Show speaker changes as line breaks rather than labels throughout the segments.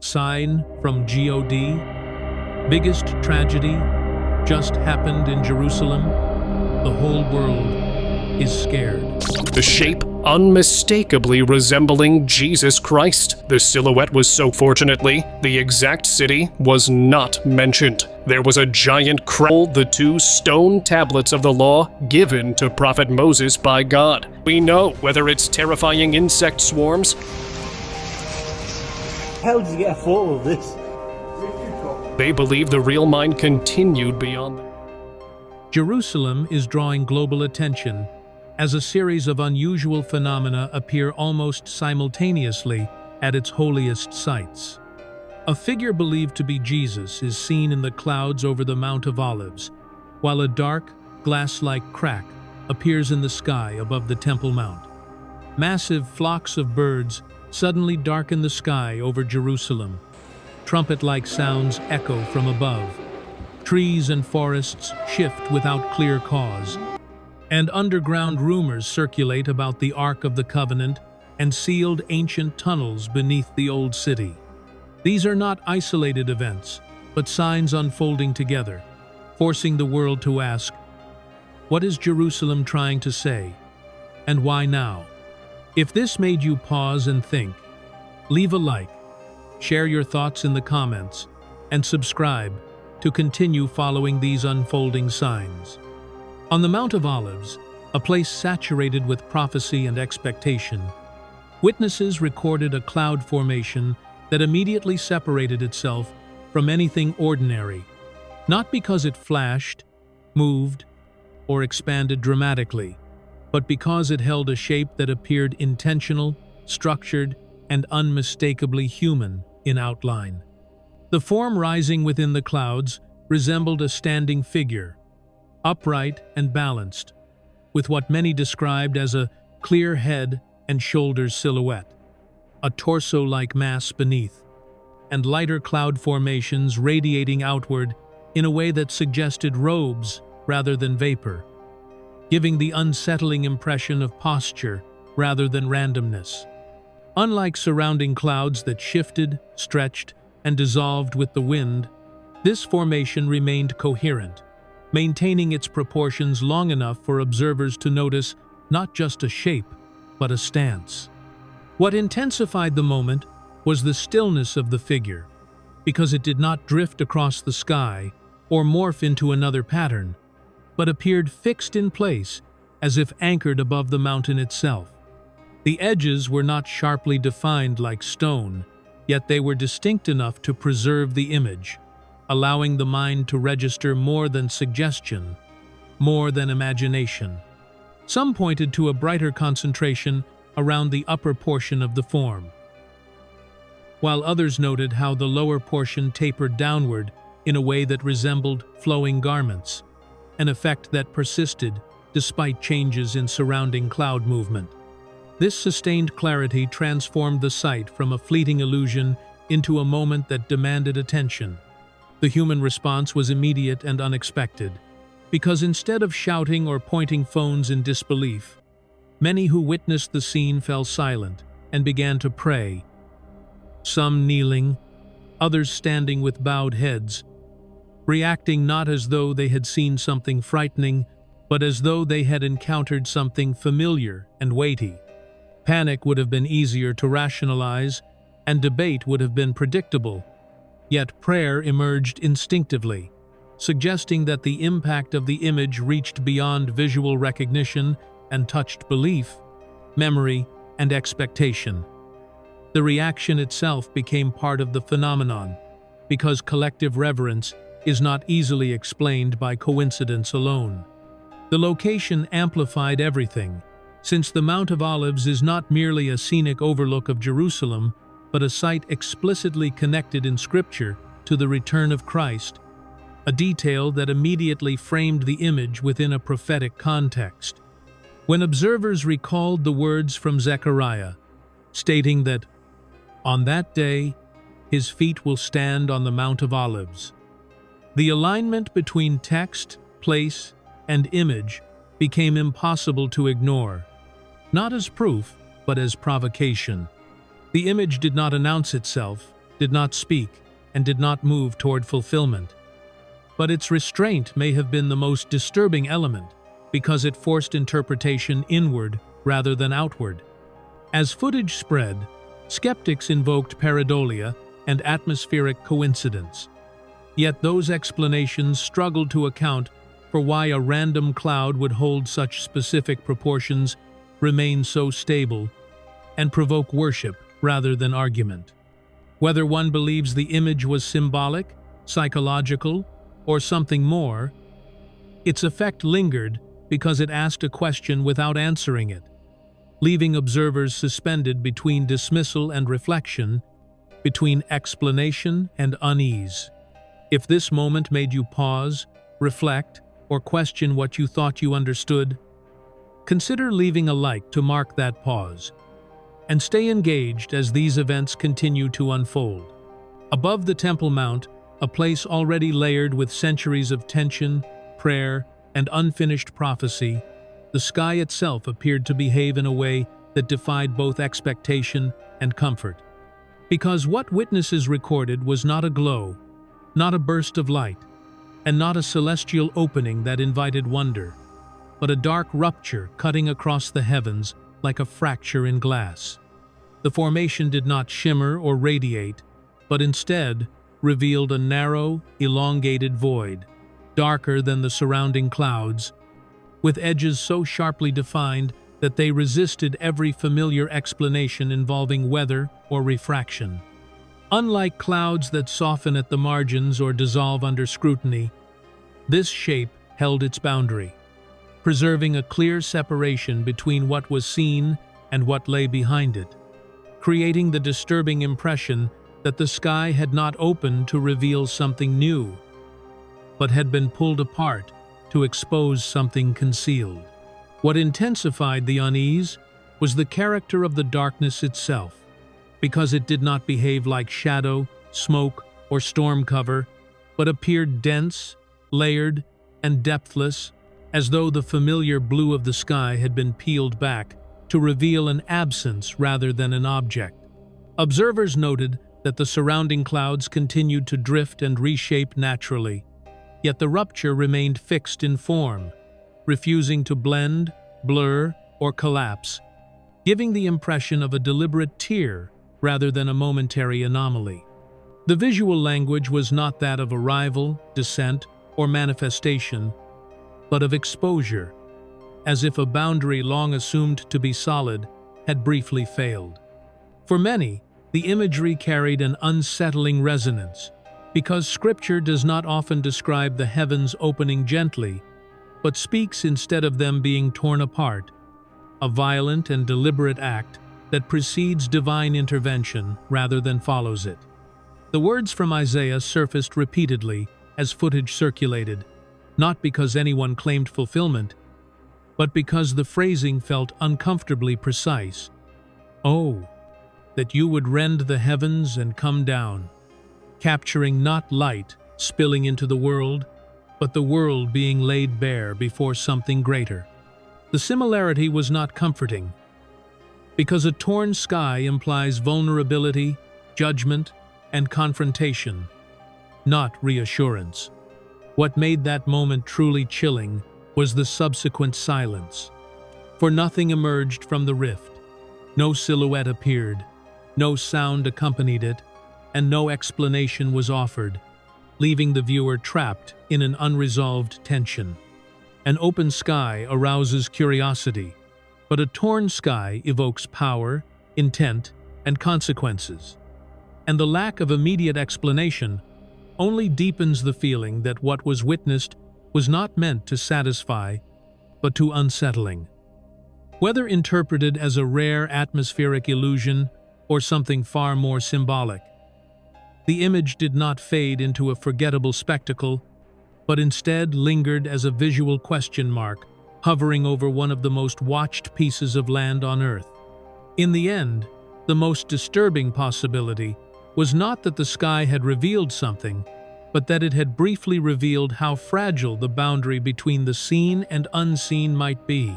Sign from God. Biggest tragedy just happened in Jerusalem. The whole world is scared.
The shape unmistakably resembling Jesus Christ. The silhouette was so fortunately, the exact city was not mentioned. There was a giant crowd, the 2 stone tablets of the law given to Prophet Moses by God. We know whether it's terrifying insect swarms.
How did you get a photo of this?
They believe the real mine continued beyond them.
Jerusalem is drawing global attention as a series of unusual phenomena appear almost simultaneously at its holiest sites. A figure believed to be Jesus is seen in the clouds over the Mount of Olives, while a dark, glass-like crack appears in the sky above the Temple Mount. Massive flocks of birds suddenly darken the sky over Jerusalem. Trumpet-like sounds echo from above. Trees and forests shift without clear cause, and underground rumors circulate about the Ark of the Covenant and sealed ancient tunnels beneath the Old City. These are not isolated events, but signs unfolding together, forcing the world to ask, what is Jerusalem trying to say, and why now? If this made you pause and think, leave a like, share your thoughts in the comments, and subscribe to continue following these unfolding signs. On the Mount of Olives, a place saturated with prophecy and expectation, witnesses recorded a cloud formation that immediately separated itself from anything ordinary, not because it flashed, moved, or expanded dramatically, but because it held a shape that appeared intentional, structured, and unmistakably human in outline. The form rising within the clouds resembled a standing figure, upright and balanced, with what many described as a clear head and shoulders silhouette, a torso-like mass beneath, and lighter cloud formations radiating outward in a way that suggested robes rather than vapor, giving the unsettling impression of posture rather than randomness. Unlike surrounding clouds that shifted, stretched, and dissolved with the wind, this formation remained coherent, maintaining its proportions long enough for observers to notice not just a shape, but a stance. What intensified the moment was the stillness of the figure, because it did not drift across the sky or morph into another pattern, but appeared fixed in place as if anchored above the mountain itself. The edges were not sharply defined like stone, yet they were distinct enough to preserve the image, allowing the mind to register more than suggestion, more than imagination. Some pointed to a brighter concentration around the upper portion of the form, while others noted how the lower portion tapered downward in a way that resembled flowing garments, an effect that persisted despite changes in surrounding cloud movement. This sustained clarity transformed the sight from a fleeting illusion into a moment that demanded attention. The human response was immediate and unexpected, because instead of shouting or pointing phones in disbelief, many who witnessed the scene fell silent and began to pray, some kneeling, others standing with bowed heads, reacting not as though they had seen something frightening, but as though they had encountered something familiar and weighty. Panic would have been easier to rationalize, and debate would have been predictable. Yet prayer emerged instinctively, suggesting that the impact of the image reached beyond visual recognition and touched belief, memory, and expectation. The reaction itself became part of the phenomenon, because collective reverence is not easily explained by coincidence alone. The location amplified everything, since the Mount of Olives is not merely a scenic overlook of Jerusalem, but a site explicitly connected in Scripture to the return of Christ, a detail that immediately framed the image within a prophetic context. When observers recalled the words from Zechariah, stating that, "On that day, his feet will stand on the Mount of Olives," the alignment between text, place, and image became impossible to ignore, not as proof, but as provocation. The image did not announce itself, did not speak, and did not move toward fulfillment. But its restraint may have been the most disturbing element, because it forced interpretation inward rather than outward. As footage spread, skeptics invoked pareidolia and atmospheric coincidence. Yet those explanations struggled to account for why a random cloud would hold such specific proportions, remain so stable, and provoke worship rather than argument. Whether one believes the image was symbolic, psychological, or something more, its effect lingered because it asked a question without answering it, leaving observers suspended between dismissal and reflection, between explanation and unease. If this moment made you pause, reflect, or question what you thought you understood, consider leaving a like to mark that pause, and stay engaged as these events continue to unfold. Above the Temple Mount, a place already layered with centuries of tension, prayer, and unfinished prophecy, the sky itself appeared to behave in a way that defied both expectation and comfort. Because what witnesses recorded was not a glow, not a burst of light, and not a celestial opening that invited wonder, but a dark rupture cutting across the heavens like a fracture in glass. The formation did not shimmer or radiate, but instead revealed a narrow, elongated void, darker than the surrounding clouds, with edges so sharply defined that they resisted every familiar explanation involving weather or refraction. Unlike clouds that soften at the margins or dissolve under scrutiny, this shape held its boundary, preserving a clear separation between what was seen and what lay behind it, creating the disturbing impression that the sky had not opened to reveal something new, but had been pulled apart to expose something concealed. What intensified the unease was the character of the darkness itself, because it did not behave like shadow, smoke, or storm cover, but appeared dense, layered, and depthless, as though the familiar blue of the sky had been peeled back to reveal an absence rather than an object. Observers noted that the surrounding clouds continued to drift and reshape naturally, yet the rupture remained fixed in form, refusing to blend, blur, or collapse, giving the impression of a deliberate tear rather than a momentary anomaly. The visual language was not that of arrival, descent, or manifestation, but of exposure, as if a boundary long assumed to be solid had briefly failed. For many, the imagery carried an unsettling resonance, because Scripture does not often describe the heavens opening gently, but speaks instead of them being torn apart, a violent and deliberate act that precedes divine intervention rather than follows it. The words from Isaiah surfaced repeatedly as footage circulated, not because anyone claimed fulfillment, but because the phrasing felt uncomfortably precise. "Oh, that you would rend the heavens and come down," capturing not light spilling into the world, but the world being laid bare before something greater. The similarity was not comforting, because a torn sky implies vulnerability, judgment, and confrontation, not reassurance. What made that moment truly chilling was the subsequent silence, for nothing emerged from the rift. No silhouette appeared, no sound accompanied it, and no explanation was offered, leaving the viewer trapped in an unresolved tension. An open sky arouses curiosity, but a torn sky evokes power, intent, and consequences. And the lack of immediate explanation only deepens the feeling that what was witnessed was not meant to satisfy, but to unsettling. Whether interpreted as a rare atmospheric illusion or something far more symbolic, the image did not fade into a forgettable spectacle, but instead lingered as a visual question mark hovering over one of the most watched pieces of land on Earth. In the end, the most disturbing possibility was not that the sky had revealed something, but that it had briefly revealed how fragile the boundary between the seen and unseen might be,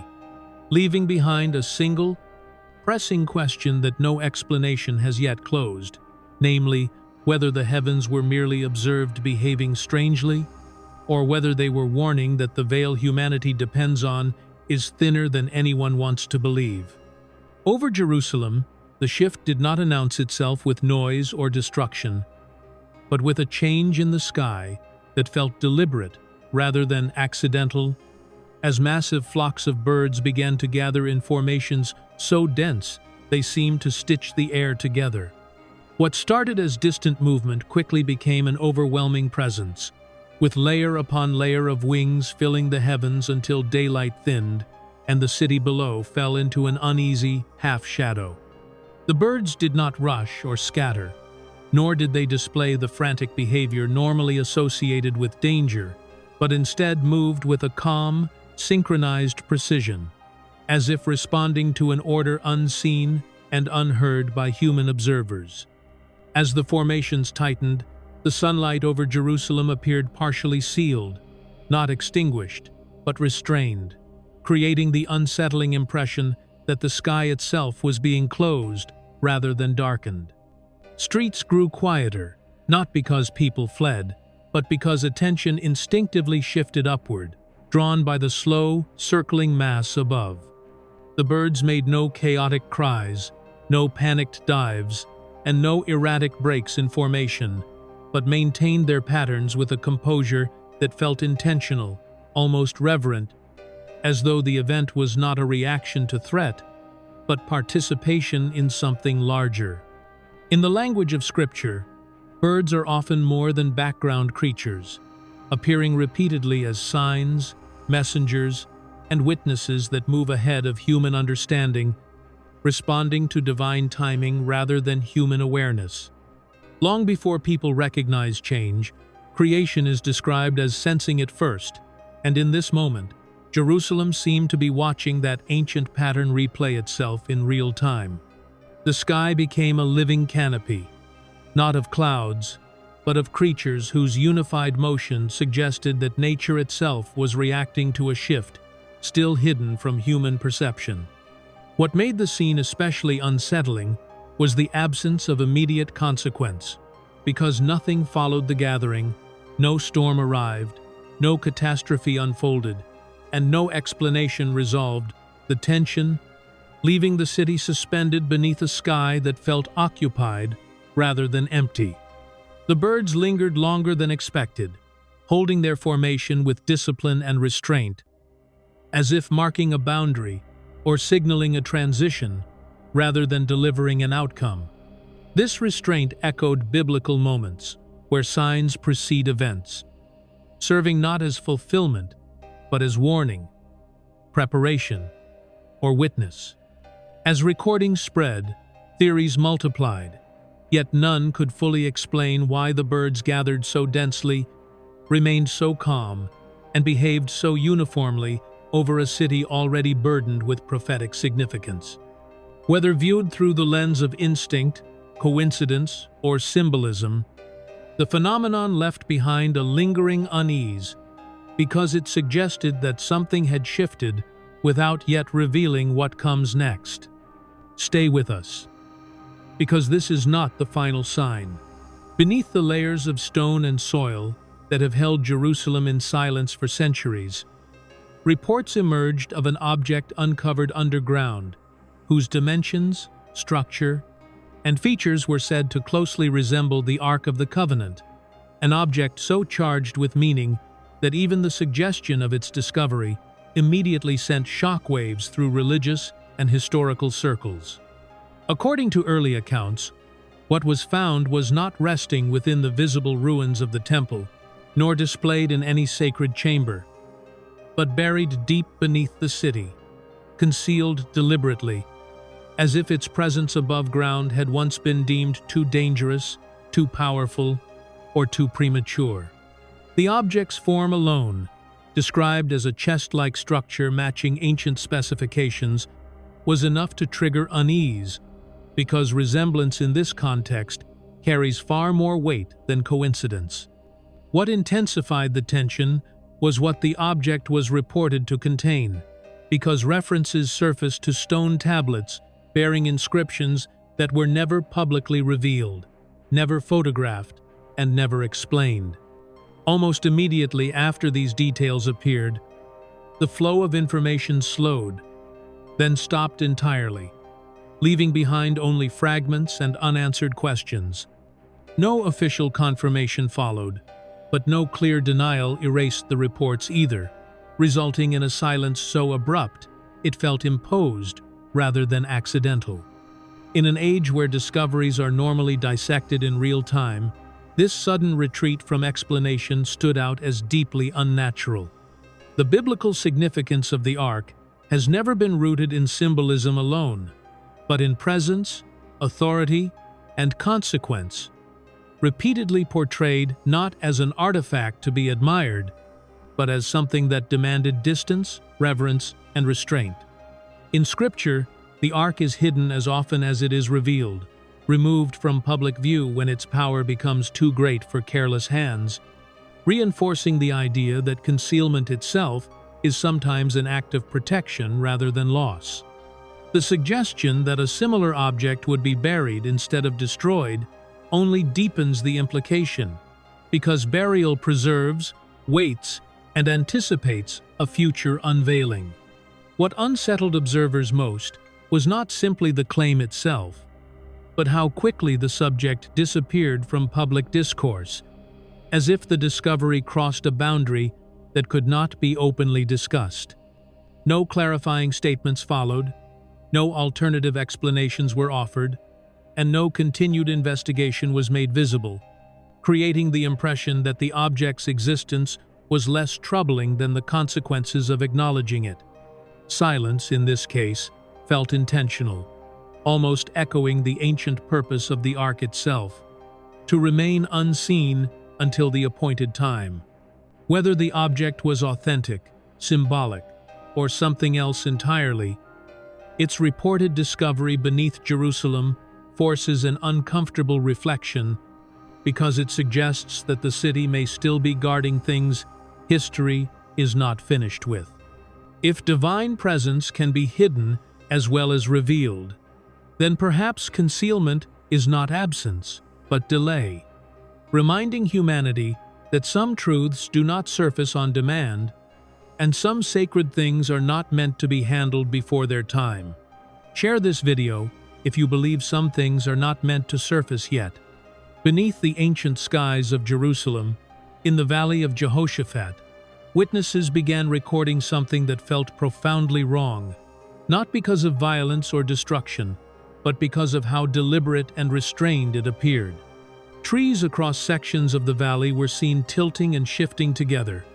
leaving behind a single, pressing question that no explanation has yet closed, namely, whether the heavens were merely observed behaving strangely, or whether they were warning that the veil humanity depends on is thinner than anyone wants to believe. Over Jerusalem, the shift did not announce itself with noise or destruction, but with a change in the sky that felt deliberate rather than accidental, as massive flocks of birds began to gather in formations so dense they seemed to stitch the air together. What started as distant movement quickly became an overwhelming presence, with layer upon layer of wings filling the heavens until daylight thinned and the city below fell into an uneasy half-shadow. The birds did not rush or scatter, nor did they display the frantic behavior normally associated with danger, but instead moved with a calm, synchronized precision, as if responding to an order unseen and unheard by human observers. As the formations tightened, the sunlight over Jerusalem appeared partially sealed, not extinguished, but restrained, creating the unsettling impression that the sky itself was being closed rather than darkened. Streets grew quieter, not because people fled, but because attention instinctively shifted upward, drawn by the slow, circling mass above. The birds made no chaotic cries, no panicked dives, and no erratic breaks in formation, but maintained their patterns with a composure that felt intentional, almost reverent, as though the event was not a reaction to threat, but participation in something larger. In the language of Scripture, birds are often more than background creatures, appearing repeatedly as signs, messengers, and witnesses that move ahead of human understanding, responding to divine timing rather than human awareness. Long before people recognize change, creation is described as sensing it first, and in this moment, Jerusalem seemed to be watching that ancient pattern replay itself in real time. The sky became a living canopy, not of clouds, but of creatures whose unified motion suggested that nature itself was reacting to a shift still hidden from human perception. What made the scene especially unsettling was the absence of immediate consequence, because nothing followed the gathering, no storm arrived, no catastrophe unfolded, and no explanation resolved the tension, leaving the city suspended beneath a sky that felt occupied rather than empty. The birds lingered longer than expected, holding their formation with discipline and restraint, as if marking a boundary or signaling a transition rather than delivering an outcome. This restraint echoed biblical moments where signs precede events, serving not as fulfillment, but as warning, preparation, or witness. As recordings spread, theories multiplied, yet none could fully explain why the birds gathered so densely, remained so calm, and behaved so uniformly over a city already burdened with prophetic significance. Whether viewed through the lens of instinct, coincidence, or symbolism, the phenomenon left behind a lingering unease because it suggested that something had shifted without yet revealing what comes next. Stay with us, because this is not the final sign. Beneath the layers of stone and soil that have held Jerusalem in silence for centuries, reports emerged of an object uncovered underground, whose dimensions, structure, and features were said to closely resemble the Ark of the Covenant, an object so charged with meaning that even the suggestion of its discovery immediately sent shockwaves through religious and historical circles. According to early accounts, what was found was not resting within the visible ruins of the temple, nor displayed in any sacred chamber, but buried deep beneath the city, concealed deliberately, as if its presence above ground had once been deemed too dangerous, too powerful, or too premature. The object's form alone, described as a chest-like structure matching ancient specifications, was enough to trigger unease, because resemblance in this context carries far more weight than coincidence. What intensified the tension was what the object was reported to contain, because references surfaced to stone tablets bearing inscriptions that were never publicly revealed, never photographed, and never explained. Almost immediately after these details appeared, the flow of information slowed, then stopped entirely, leaving behind only fragments and unanswered questions. No official confirmation followed, but no clear denial erased the reports either, resulting in a silence so abrupt it felt imposed rather than accidental. In an age where discoveries are normally dissected in real time, this sudden retreat from explanation stood out as deeply unnatural. The biblical significance of the Ark has never been rooted in symbolism alone, but in presence, authority, and consequence, repeatedly portrayed not as an artifact to be admired, but as something that demanded distance, reverence, and restraint. In Scripture, the Ark is hidden as often as it is revealed, removed from public view when its power becomes too great for careless hands, reinforcing the idea that concealment itself is sometimes an act of protection rather than loss. The suggestion that a similar object would be buried instead of destroyed only deepens the implication, because burial preserves, waits, and anticipates a future unveiling. What unsettled observers most was not simply the claim itself, but how quickly the subject disappeared from public discourse, as if the discovery crossed a boundary that could not be openly discussed. No clarifying statements followed, no alternative explanations were offered, and no continued investigation was made visible, creating the impression that the object's existence was less troubling than the consequences of acknowledging it. Silence, in this case, felt intentional, almost echoing the ancient purpose of the Ark itself, to remain unseen until the appointed time. Whether the object was authentic, symbolic, or something else entirely, its reported discovery beneath Jerusalem forces an uncomfortable reflection because it suggests that the city may still be guarding things history is not finished with. If divine presence can be hidden as well as revealed, then perhaps concealment is not absence, but delay, reminding humanity that some truths do not surface on demand, and some sacred things are not meant to be handled before their time. Share this video if you believe some things are not meant to surface yet. Beneath the ancient skies of Jerusalem, in the valley of Jehoshaphat, witnesses began recording something that felt profoundly wrong, not because of violence or destruction, but because of how deliberate and restrained it appeared. Trees across sections of the valley were seen tilting and shifting together,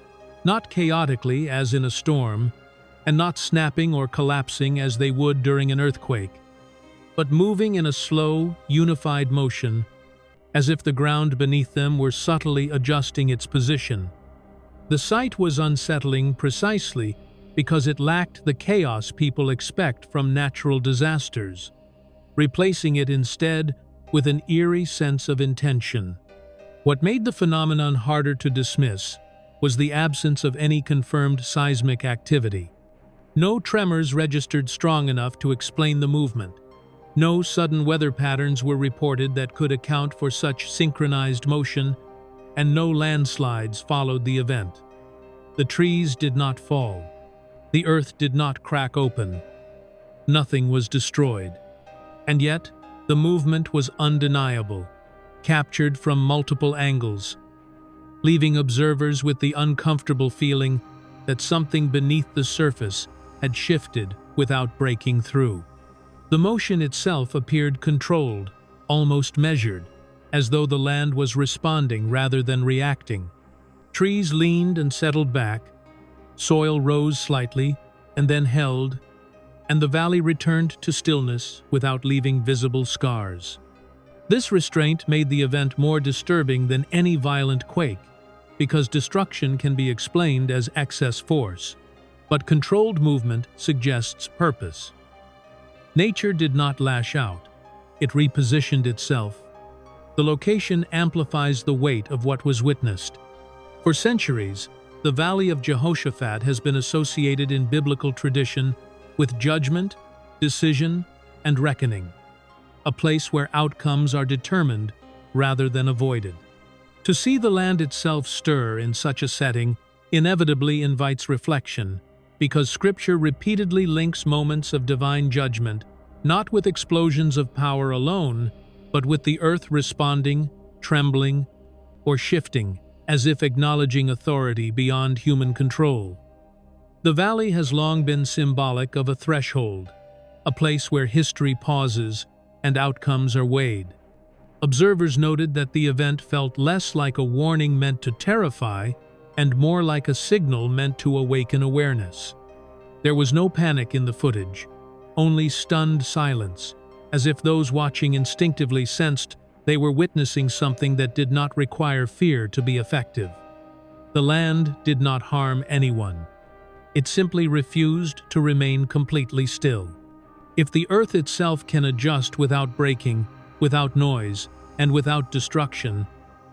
not chaotically as in a storm, and not snapping or collapsing as they would during an earthquake, but moving in a slow, unified motion, as if the ground beneath them were subtly adjusting its position. The sight was unsettling precisely because it lacked the chaos people expect from natural disasters, replacing it instead with an eerie sense of intention. What made the phenomenon harder to dismiss was the absence of any confirmed seismic activity. No tremors registered strong enough to explain the movement. No sudden weather patterns were reported that could account for such synchronized motion, and no landslides followed the event. The trees did not fall. The earth did not crack open. Nothing was destroyed. And yet, the movement was undeniable, captured from multiple angles, leaving observers with the uncomfortable feeling that something beneath the surface had shifted without breaking through. The motion itself appeared controlled, almost measured, as though the land was responding rather than reacting. Trees leaned and settled back, soil rose slightly and then held, and the valley returned to stillness without leaving visible scars. This restraint made the event more disturbing than any violent quake, because destruction can be explained as excess force, but controlled movement suggests purpose. Nature did not lash out, it repositioned itself. The location amplifies the weight of what was witnessed. For centuries, the Valley of Jehoshaphat has been associated in biblical tradition with judgment, decision, and reckoning, a place where outcomes are determined rather than avoided. To see the land itself stir in such a setting inevitably invites reflection, because Scripture repeatedly links moments of divine judgment not with explosions of power alone, but with the earth responding, trembling, or shifting, as if acknowledging authority beyond human control. The valley has long been symbolic of a threshold, a place where history pauses and outcomes are weighed. Observers noted that the event felt less like a warning meant to terrify and more like a signal meant to awaken awareness. There was no panic in the footage, only stunned silence, as if those watching instinctively sensed they were witnessing something that did not require fear to be effective. The land did not harm anyone. It simply refused to remain completely still. If the earth itself can adjust without breaking, without noise, and without destruction,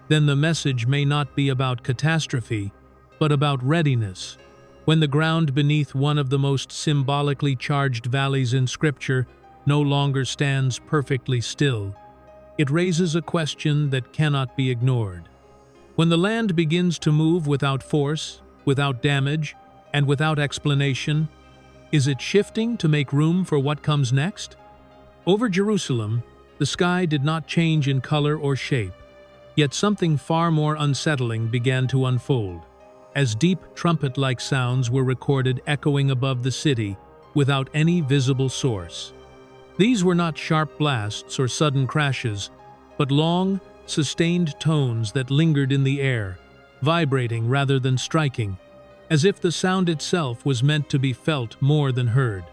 then the message may not be about catastrophe, but about readiness. When the ground beneath one of the most symbolically charged valleys in Scripture no longer stands perfectly still, it raises a question that cannot be ignored. When the land begins to move without force, without damage, and without explanation, is it shifting to make room for what comes next? Over Jerusalem, the sky did not change in color or shape, yet something far more unsettling began to unfold, as deep trumpet-like sounds were recorded echoing above the city without any visible source. These were not sharp blasts or sudden crashes, but long, sustained tones that lingered in the air, vibrating rather than striking, as if the sound itself was meant to be felt more than heard.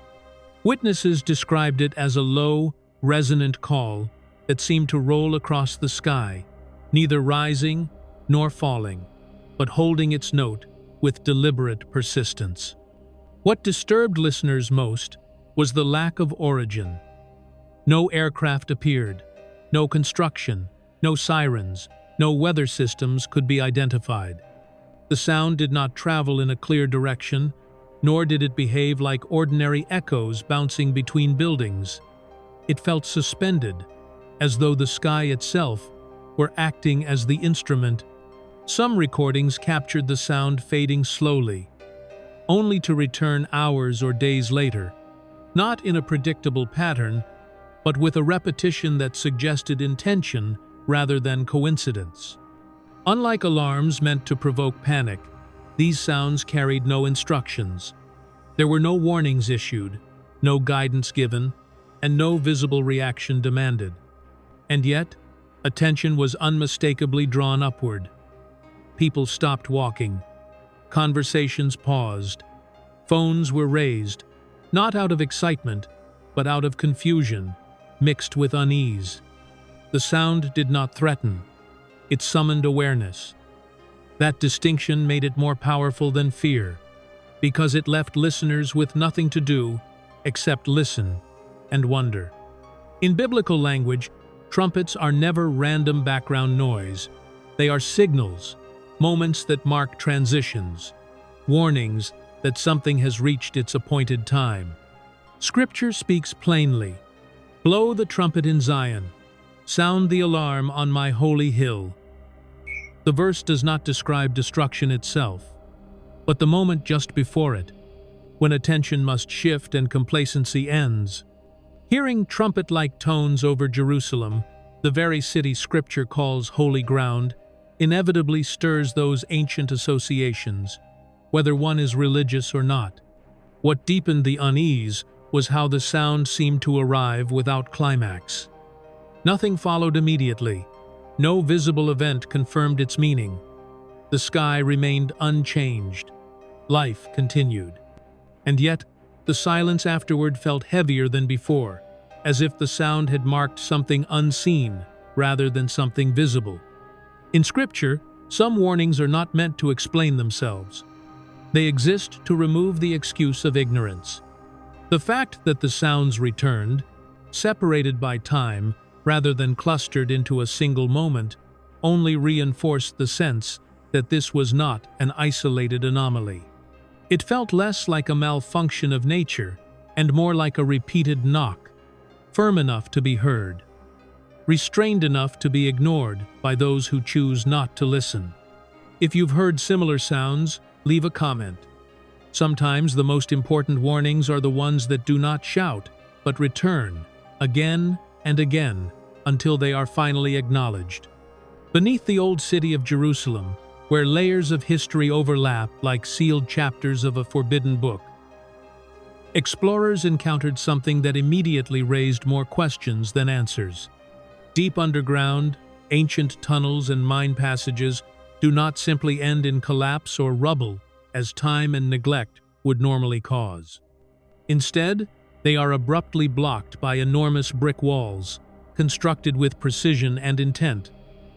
Witnesses described it as a low, resonant call that seemed to roll across the sky, neither rising nor falling, but holding its note with deliberate persistence. What disturbed listeners most was the lack of origin. No aircraft appeared, no construction, no sirens, no weather systems could be identified. The sound did not travel in a clear direction, nor did it behave like ordinary echoes bouncing between buildings. It felt suspended, as though the sky itself were acting as the instrument. Some recordings captured the sound fading slowly, only to return hours or days later, not in a predictable pattern, but with a repetition that suggested intention rather than coincidence. Unlike alarms meant to provoke panic, these sounds carried no instructions. There were no warnings issued, no guidance given, and no visible reaction demanded. And yet, attention was unmistakably drawn upward. People stopped walking. Conversations paused. Phones were raised, not out of excitement, but out of confusion, mixed with unease. The sound did not threaten. It summoned awareness. That distinction made it more powerful than fear, because it left listeners with nothing to do except listen and wonder. In biblical language, trumpets are never random background noise. They are signals, moments that mark transitions, warnings that something has reached its appointed time. Scripture speaks plainly. Blow the trumpet in Zion. Sound the alarm on my holy hill. The verse does not describe destruction itself, but the moment just before it, when attention must shift and complacency ends. Hearing trumpet-like tones over Jerusalem, the very city Scripture calls holy ground, inevitably stirs those ancient associations, whether one is religious or not. What deepened the unease was how the sound seemed to arrive without climax. Nothing followed immediately. No visible event confirmed its meaning. The sky remained unchanged. Life continued. And yet, the silence afterward felt heavier than before, as if the sound had marked something unseen rather than something visible. In Scripture, some warnings are not meant to explain themselves. They exist to remove the excuse of ignorance. The fact that the sounds returned, separated by time rather than clustered into a single moment, only reinforced the sense that this was not an isolated anomaly. It felt less like a malfunction of nature and more like a repeated knock, firm enough to be heard. restrained enough to be ignored by those who choose not to listen. If you've heard similar sounds, leave a comment. Sometimes the most important warnings are the ones that do not shout, but return, again and again, until they are finally acknowledged. Beneath the old city of Jerusalem, where layers of history overlap like sealed chapters of a forbidden book, explorers encountered something that immediately raised more questions than answers. Deep underground, ancient tunnels and mine passages do not simply end in collapse or rubble, as time and neglect would normally cause. Instead, they are abruptly blocked by enormous brick walls, constructed with precision and intent,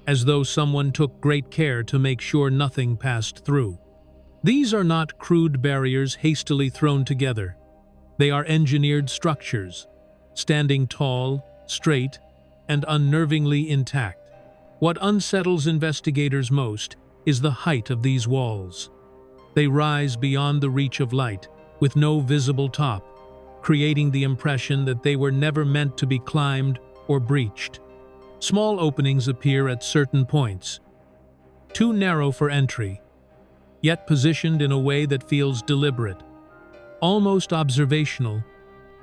as though someone took great care to make sure nothing passed through. These are not crude barriers hastily thrown together. They are engineered structures, standing tall, straight, and unnervingly intact. What unsettles investigators most is the height of these walls. They rise beyond the reach of light, with no visible top, creating the impression that they were never meant to be climbed or breached. Small openings appear at certain points, too narrow for entry, yet positioned in a way that feels deliberate, almost observational,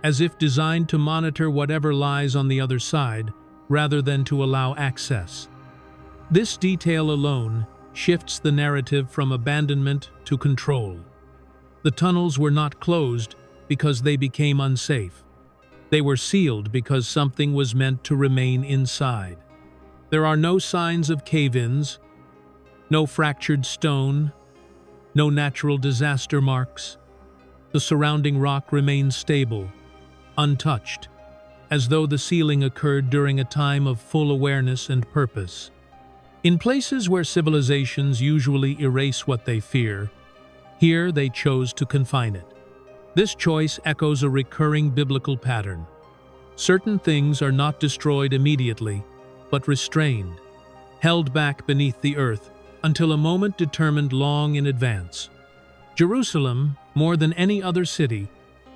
as if designed to monitor whatever lies on the other side, rather than to allow access. This detail alone shifts the narrative from abandonment to control. The tunnels were not closed because they became unsafe. They were sealed because something was meant to remain inside. There are no signs of cave-ins, no fractured stone, no natural disaster marks. The surrounding rock remains stable, untouched, as though the sealing occurred during a time of full awareness and purpose. In places where civilizations usually erase what they fear, here they chose to confine it. This choice echoes a recurring biblical pattern. Certain things are not destroyed immediately, but restrained, held back beneath the earth until a moment determined long in advance. Jerusalem, more than any other city,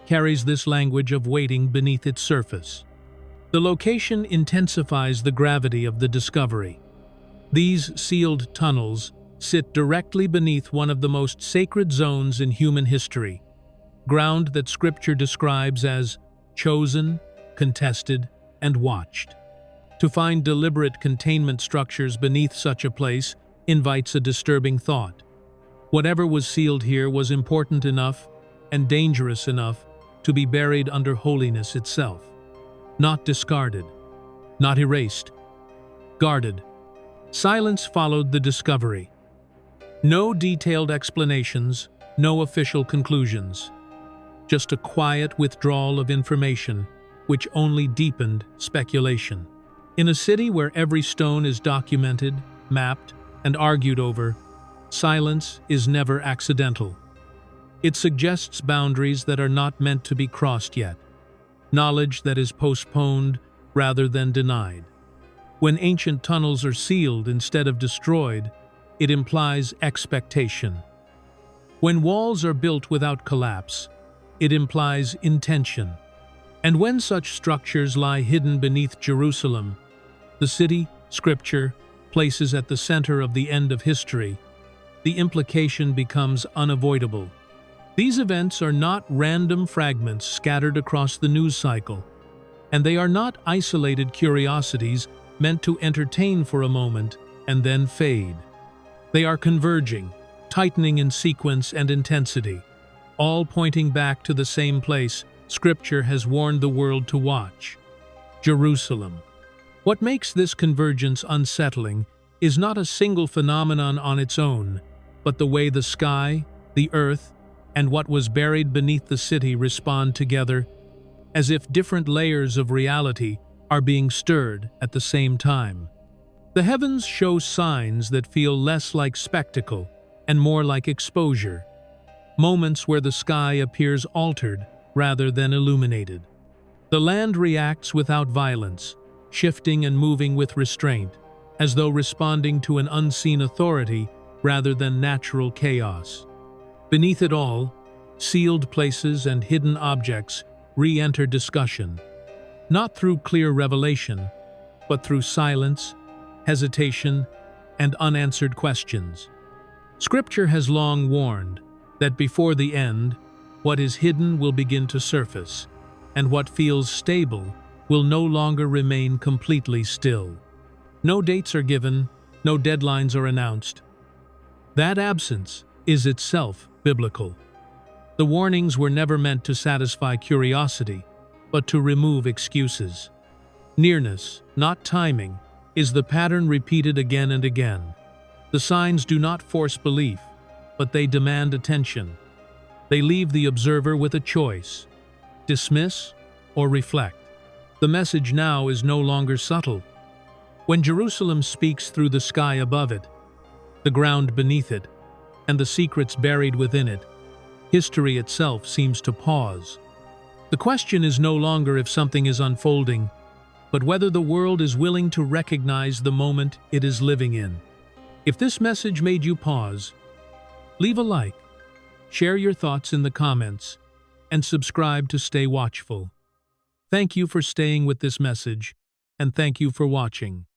carries this language of waiting beneath its surface. The location intensifies the gravity of the discovery. These sealed tunnels sit directly beneath one of the most sacred zones in human history, ground that Scripture describes as chosen, contested, and watched. To find deliberate containment structures beneath such a place invites a disturbing thought. Whatever was sealed here was important enough and dangerous enough to be buried under holiness itself. Not discarded, not erased, guarded. Silence followed the discovery. No detailed explanations, no official conclusions. Just a quiet withdrawal of information, which only deepened speculation. In a city where every stone is documented, mapped, and argued over, silence is never accidental. It suggests boundaries that are not meant to be crossed yet, knowledge that is postponed rather than denied. When ancient tunnels are sealed instead of destroyed, it implies expectation. When walls are built without collapse, it implies intention. And when such structures lie hidden beneath Jerusalem, the city Scripture places at the center of the end of history, the implication becomes unavoidable. These events are not random fragments scattered across the news cycle, and they are not isolated curiosities meant to entertain for a moment and then fade. They are converging, tightening in sequence and intensity, all pointing back to the same place Scripture has warned the world to watch: Jerusalem. What makes this convergence unsettling is not a single phenomenon on its own, but the way the sky, the earth, and what was buried beneath the city respond together, as if different layers of reality are being stirred at the same time. The heavens show signs that feel less like spectacle and more like exposure, moments where the sky appears altered rather than illuminated. The land reacts without violence, shifting and moving with restraint, as though responding to an unseen authority rather than natural chaos. Beneath it all, sealed places and hidden objects re-enter discussion, not through clear revelation, but through silence, hesitation, and unanswered questions. Scripture has long warned that before the end, what is hidden will begin to surface, and what feels stable will no longer remain completely still. No dates are given, no deadlines are announced. That absence is itself biblical. The warnings were never meant to satisfy curiosity, but to remove excuses. Nearness, not timing, is the pattern repeated again and again. The signs do not force belief, but they demand attention. They leave the observer with a choice: dismiss or reflect. The message now is no longer subtle. When Jerusalem speaks through the sky above it, the ground beneath it, and the secrets buried within it, history itself seems to pause. The question is no longer if something is unfolding, but whether the world is willing to recognize the moment it is living in. If this message made you pause, leave a like, share your thoughts in the comments, and subscribe to stay watchful. Thank you for staying with this message, and thank you for watching.